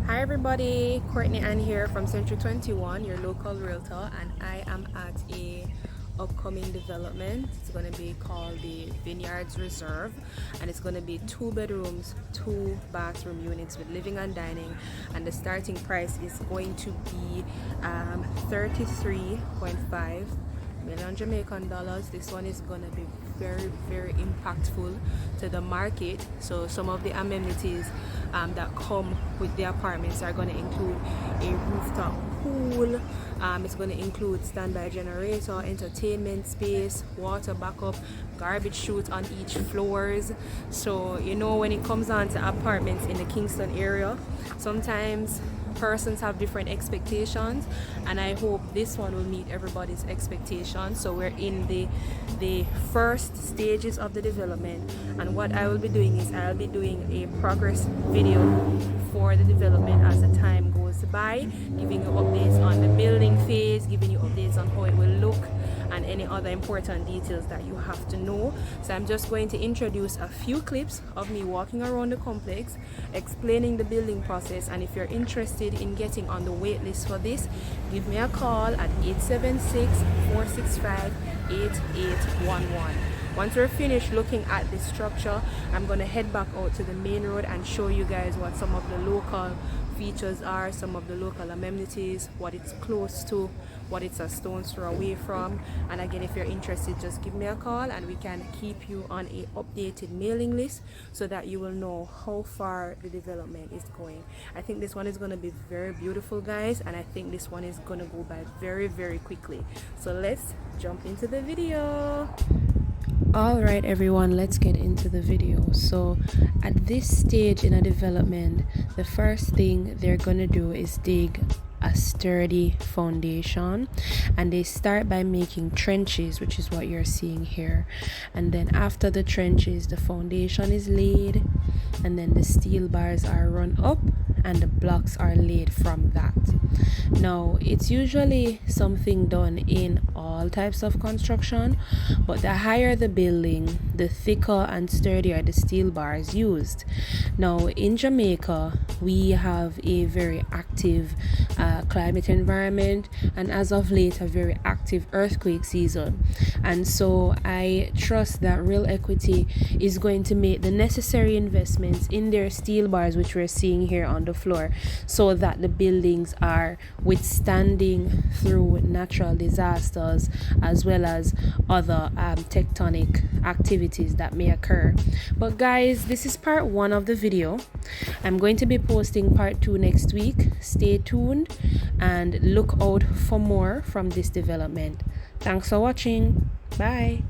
Hi everybody, Courtney-Ann here from Century 21, your local realtor, and I am at a upcoming development. It's going to be called the Vineyards Reserve, and it's going to be 2 bedrooms, 2 bathroom units with living and dining, and the starting price is going to be 33.5 million Jamaican dollars. This one is going to be very impactful to the market. So some of the amenities that come with the apartments are going to include a rooftop pool. It's going to include standby generator, entertainment space, water backup, garbage chute on each floors. So you know, when it comes on to apartments in the Kingston area, sometimes persons have different expectations, and I hope this one will meet everybody's expectations. So we're in the first stages of the development, and what I will be doing is I'll be doing a progress video for the development as the time goes by, giving you updates on the building phase, giving you updates on how it will look, and any other important details that you have to know. So I'm just going to introduce a few clips of me walking around the complex, explaining the building process, and if you're interested in getting on the wait list for this, give me a call at 876-465-8811. Once we're finished looking at the structure, I'm going to head back out to the main road and show you guys what some of the local features are, some of the local amenities, what it's close to, what it's a stone's throw away from. And again, if you're interested, just give me a call and we can keep you on a updated mailing list so that you will know how far the development is going. I think this one is going to be very beautiful, guys, and I think this one is going to go by very quickly. So let's jump into the video. Alright everyone, let's get into the video. So at this stage in a development, the first thing they're gonna do is dig a sturdy foundation, and they start by making trenches, which is what you're seeing here. And then after the trenches, the foundation is laid, and then the steel bars are run up and the blocks are laid from that. Now, it's usually something done in all types of construction, but the higher the building, the thicker and sturdier the steel bars used. Now, in Jamaica, we have a very active climate environment, and as of late, a very active earthquake season. And so I trust that Real Equity is going to make the necessary investments in their steel bars, which we're seeing here on the floor, so that the buildings are withstanding through natural disasters as well as other tectonic activities that may occur. But guys, this is part 1 of the video. I'm going to be posting part 2 next week. Stay tuned and look out for more from this development. Thanks for watching. Bye.